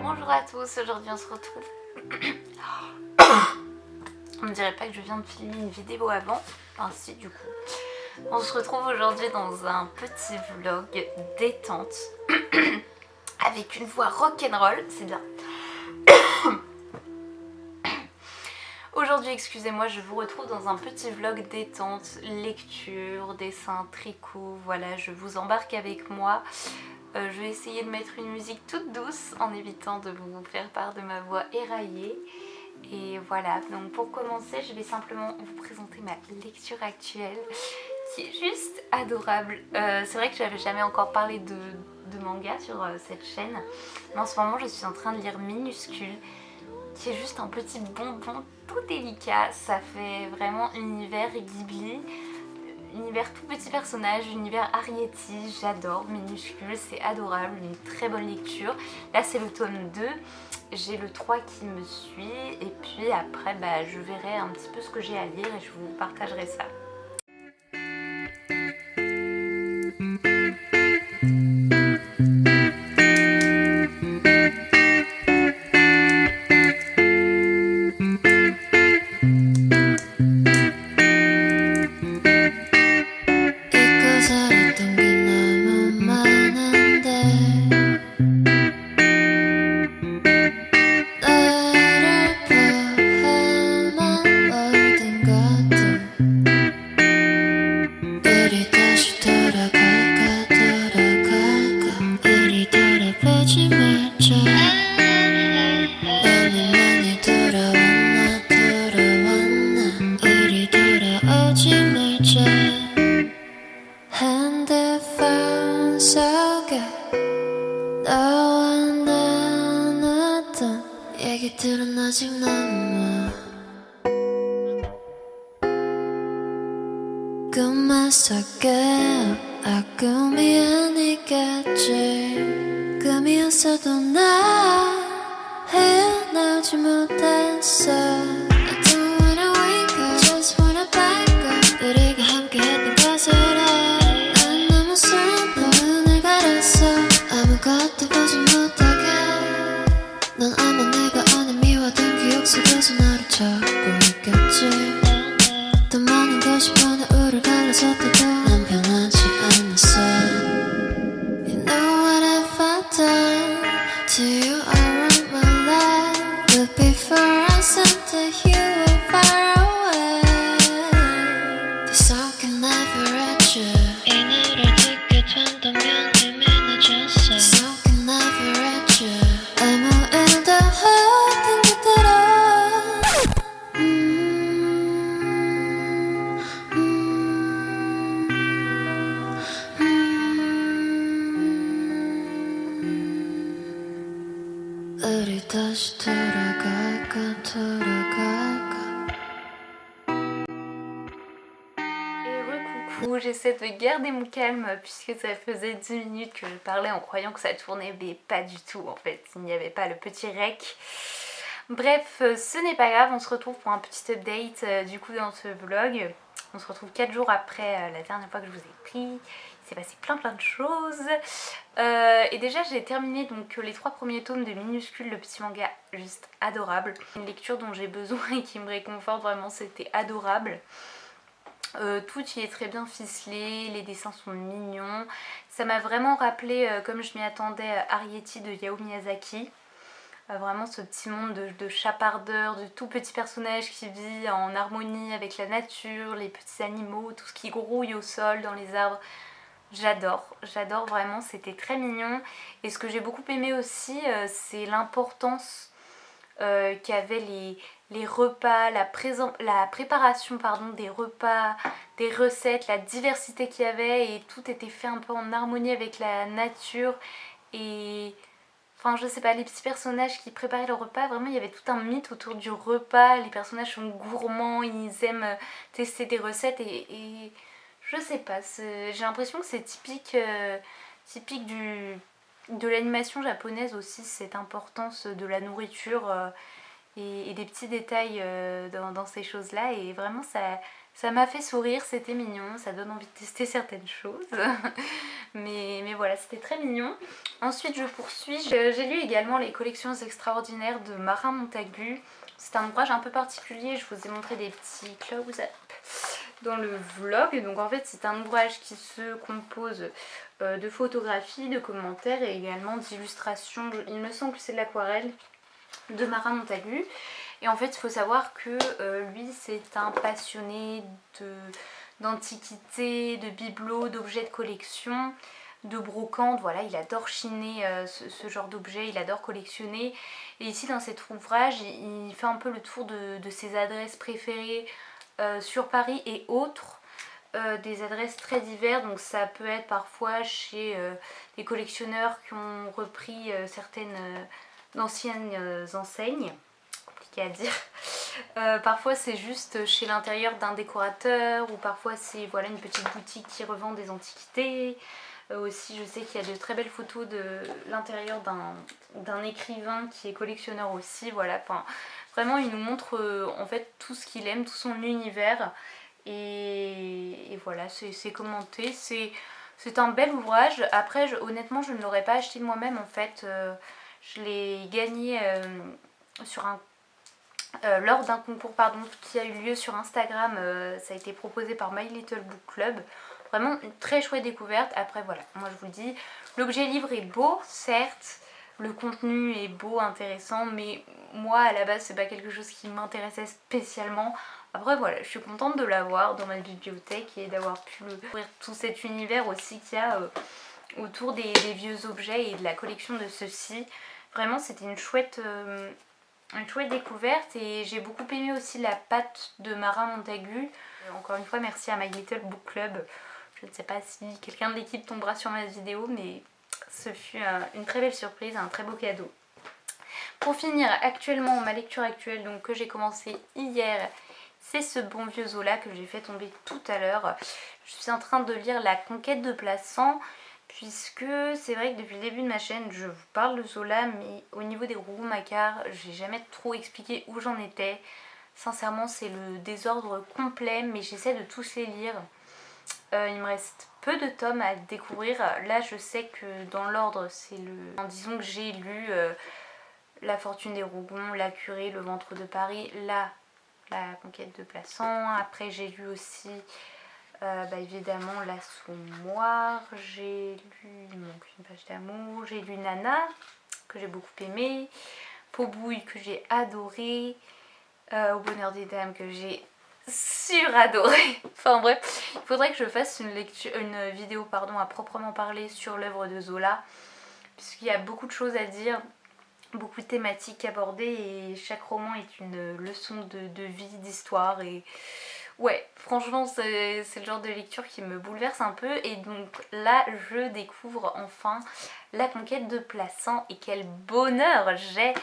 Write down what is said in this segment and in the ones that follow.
Bonjour à tous, aujourd'hui on se retrouve. On ne dirait pas que je viens de filmer une vidéo avant, ainsi du coup. On se retrouve aujourd'hui dans un petit vlog détente avec une voix rock'n'roll, c'est bien. Aujourd'hui, excusez-moi, je vous retrouve dans un petit vlog détente, lecture, dessin, tricot, voilà, je vous embarque avec moi. Je vais essayer de mettre une musique toute douce en évitant de vous faire part de ma voix éraillée. Et voilà, donc pour commencer, je vais simplement vous présenter ma lecture actuelle qui est juste adorable. C'est vrai que je n'avais jamais encore parlé de manga sur cette chaîne, mais en ce moment je suis en train de lire Minuscule, qui est juste un petit bonbon tout délicat. Ça fait vraiment univers Ghibli, univers tout petit personnage, univers Arrietty. J'adore Minuscule, c'est adorable, une très bonne lecture. Là c'est le tome 2, j'ai le 3 qui me suit et puis après je verrai un petit peu ce que j'ai à lire et je vous partagerai ça. 핸드폰 속에 너와 나눴던 얘기들은 아직 남아. 꿈만 속에 꿈이 아니겠지. 꿈이었어도 나 헤어나오지 못했어. I don't wanna wake up, just wanna back up. 우리가 함께했던 것을 난 너무 슬퍼. 눈을 가렸어 아무것도 보지 못하게. 넌 아마 내가 안에 미워둔 기억 속에서 나를 찾고 있겠지. 더 많은 것이 하나를 갈라섰다도 난 변하지 않았어. You know what I've done to you all my life, but before I said that you were far away. This song can never reach you. 이 노래 듣게 된다면 이미 늦었어. This song can never reach you. 아무 일도 없던 그대로. 우리 다시 돌아갈까. Et recoucou, j'essaie de garder mon calme puisque ça faisait 10 minutes que je parlais en croyant que ça tournait, mais pas du tout en fait, il n'y avait pas le petit rec. Bref, ce n'est pas grave, on se retrouve pour un petit update du coup dans ce vlog. On se retrouve 4 jours après la dernière fois que je vous ai pris. Il s'est passé plein de choses. Et déjà j'ai terminé donc les 3 premiers tomes de Minuscule, le petit manga juste adorable. Une lecture dont j'ai besoin et qui me réconforte vraiment, c'était adorable. Tout y est très bien ficelé, les dessins sont mignons. Ça m'a vraiment rappelé, comme je m'y attendais, Arrietty de Hayao Miyazaki. Vraiment ce petit monde de chapardeurs, de tout petit personnage qui vit en harmonie avec la nature, les petits animaux, tout ce qui grouille au sol, dans les arbres. J'adore vraiment, c'était très mignon. Et ce que j'ai beaucoup aimé aussi, c'est l'importance qu'avaient les repas, la préparation des repas, des recettes, la diversité qu'il y avait, et tout était fait un peu en harmonie avec la nature. Et enfin je sais pas, les petits personnages qui préparaient le repas, vraiment il y avait tout un mythe autour du repas. Les personnages sont gourmands, ils aiment tester des recettes et je sais pas, j'ai l'impression que c'est typique de l'animation japonaise aussi, cette importance de la nourriture et des petits détails dans ces choses là, et vraiment ça m'a fait sourire, c'était mignon, ça donne envie de tester certaines choses. mais voilà. voilà, c'était très mignon. Ensuite je poursuis, j'ai lu également Les collections extraordinaires de Marin Montagu. C'est un ouvrage un peu particulier, je vous ai montré des petits close-up dans le vlog. Donc en fait c'est un ouvrage qui se compose de photographies, de commentaires et également d'illustrations. Il me semble que c'est de l'aquarelle de Marin Montagu. Et en fait il faut savoir que lui c'est un passionné d'antiquités, de bibelots, d'objets de collection, de brocante. Voilà, il adore chiner ce genre d'objets, il adore collectionner. Et ici dans cet ouvrage il fait un peu le tour de ses adresses préférées sur Paris et autres. Des adresses très diverses, donc ça peut être parfois chez des collectionneurs qui ont repris certaines d'anciennes enseignes, compliqué à dire. Parfois c'est juste chez l'intérieur d'un décorateur, ou parfois c'est voilà, une petite boutique qui revend des antiquités. Aussi je sais qu'il y a de très belles photos de l'intérieur d'un écrivain qui est collectionneur aussi. Voilà, enfin, vraiment il nous montre en fait tout ce qu'il aime, tout son univers. Et voilà, c'est commenté, c'est un bel ouvrage. Après honnêtement je ne l'aurais pas acheté moi-même en fait. Je l'ai gagné sur un lors d'un concours qui a eu lieu sur Instagram. Ça a été proposé par My Little Book Club. Vraiment une très chouette découverte. Après voilà, moi je vous le dis, l'objet livre est beau, certes, le contenu est beau, intéressant, mais moi à la base c'est pas quelque chose qui m'intéressait spécialement. Après voilà, je suis contente de l'avoir dans ma bibliothèque et d'avoir pu découvrir tout cet univers aussi qu'il y a autour des vieux objets et de la collection de ceux-ci. Vraiment c'était une chouette découverte, et j'ai beaucoup aimé aussi la pâte de Marin Montagu. Encore une fois merci à My Little Book Club. Je ne sais pas si quelqu'un de l'équipe tombera sur ma vidéo, mais ce fut une très belle surprise, un très beau cadeau. Pour finir, actuellement, ma lecture actuelle, donc que j'ai commencé hier, c'est ce bon vieux Zola que j'ai fait tomber tout à l'heure. Je suis en train de lire La Conquête de Plassans, puisque c'est vrai que depuis le début de ma chaîne, je vous parle de Zola, mais au niveau des Rougon-Macquart, j'ai jamais trop expliqué où j'en étais. Sincèrement, c'est le désordre complet, mais j'essaie de tous les lire. Il me reste peu de tomes à découvrir. Là, je sais que dans l'ordre, c'est le... Disons que j'ai lu La Fortune des Rougon, La Curée, Le Ventre de Paris, La Conquête de Plassans. Après, j'ai lu aussi, évidemment, L'Assommoir. J'ai lu Il me manque une page d'amour. J'ai lu Nana, que j'ai beaucoup aimé. Pot-bouille, que j'ai adoré. Au bonheur des dames, que j'ai suradoré. Enfin bref, il faudrait que je fasse une vidéo à proprement parler sur l'œuvre de Zola, puisqu'il y a beaucoup de choses à dire, beaucoup de thématiques abordées, et chaque roman est une leçon de vie, d'histoire. Et ouais, franchement c'est le genre de lecture qui me bouleverse un peu. Et donc là je découvre enfin La Conquête de Plassans, et quel bonheur j'ai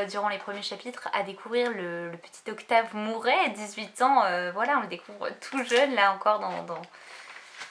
durant les premiers chapitres à découvrir le petit Octave Mouret, 18 ans. Voilà, on le découvre tout jeune là encore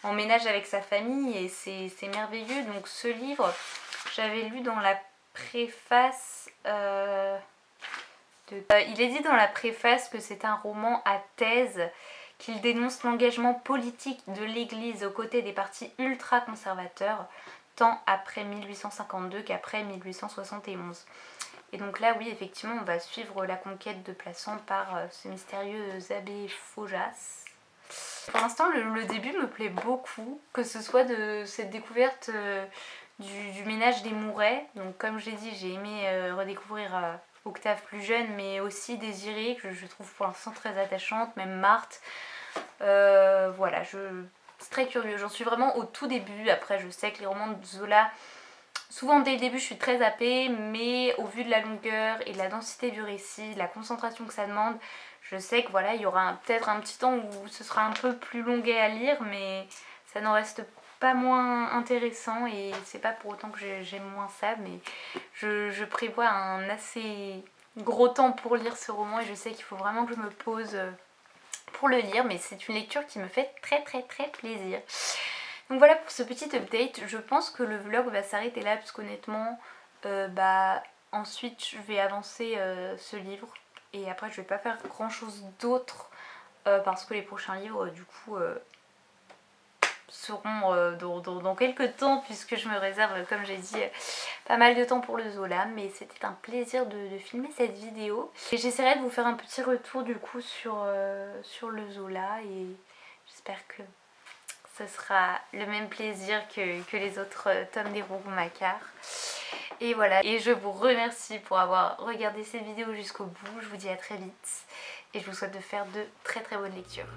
en ménage avec sa famille, et c'est merveilleux. Donc ce livre, j'avais lu dans la préface il est dit dans la préface que c'est un roman à thèse, qu'il dénonce l'engagement politique de l'Église aux côtés des partis ultra-conservateurs, tant après 1852 qu'après 1871. Et donc là, oui, effectivement, on va suivre la conquête de Plassans par ce mystérieux abbé Faujas. Pour l'instant, le début me plaît beaucoup, que ce soit de cette découverte du ménage des Mouret. Donc comme j'ai dit, j'ai aimé redécouvrir Octave plus jeune, mais aussi Désirée, que je trouve pour l'instant très attachante, même Marthe. Voilà, c'est très curieux, j'en suis vraiment au tout début. Après je sais que les romans de Zola, souvent dès le début je suis très happée, mais au vu de la longueur et de la densité du récit, de la concentration que ça demande, je sais que voilà, il y aura peut-être un petit temps où ce sera un peu plus longuet à lire, mais ça n'en reste pas moins intéressant, et c'est pas pour autant que j'aime moins ça, mais je prévois un assez gros temps pour lire ce roman, et je sais qu'il faut vraiment que je me pose pour le lire, mais c'est une lecture qui me fait très très très plaisir. Donc voilà pour ce petit update. Je pense que le vlog va s'arrêter là, parce qu'honnêtement ensuite je vais avancer ce livre, et après je vais pas faire grand chose d'autre parce que les prochains livres du coup seront dans quelques temps, puisque je me réserve, comme j'ai dit, pas mal de temps pour le Zola. Mais c'était un plaisir de filmer cette vidéo. Et j'essaierai de vous faire un petit retour du coup sur le Zola, et j'espère que ce sera le même plaisir que les autres tomes des Rougon-Macquart. Et voilà, et je vous remercie pour avoir regardé cette vidéo jusqu'au bout. Je vous dis à très vite et je vous souhaite de faire de très très bonnes lectures.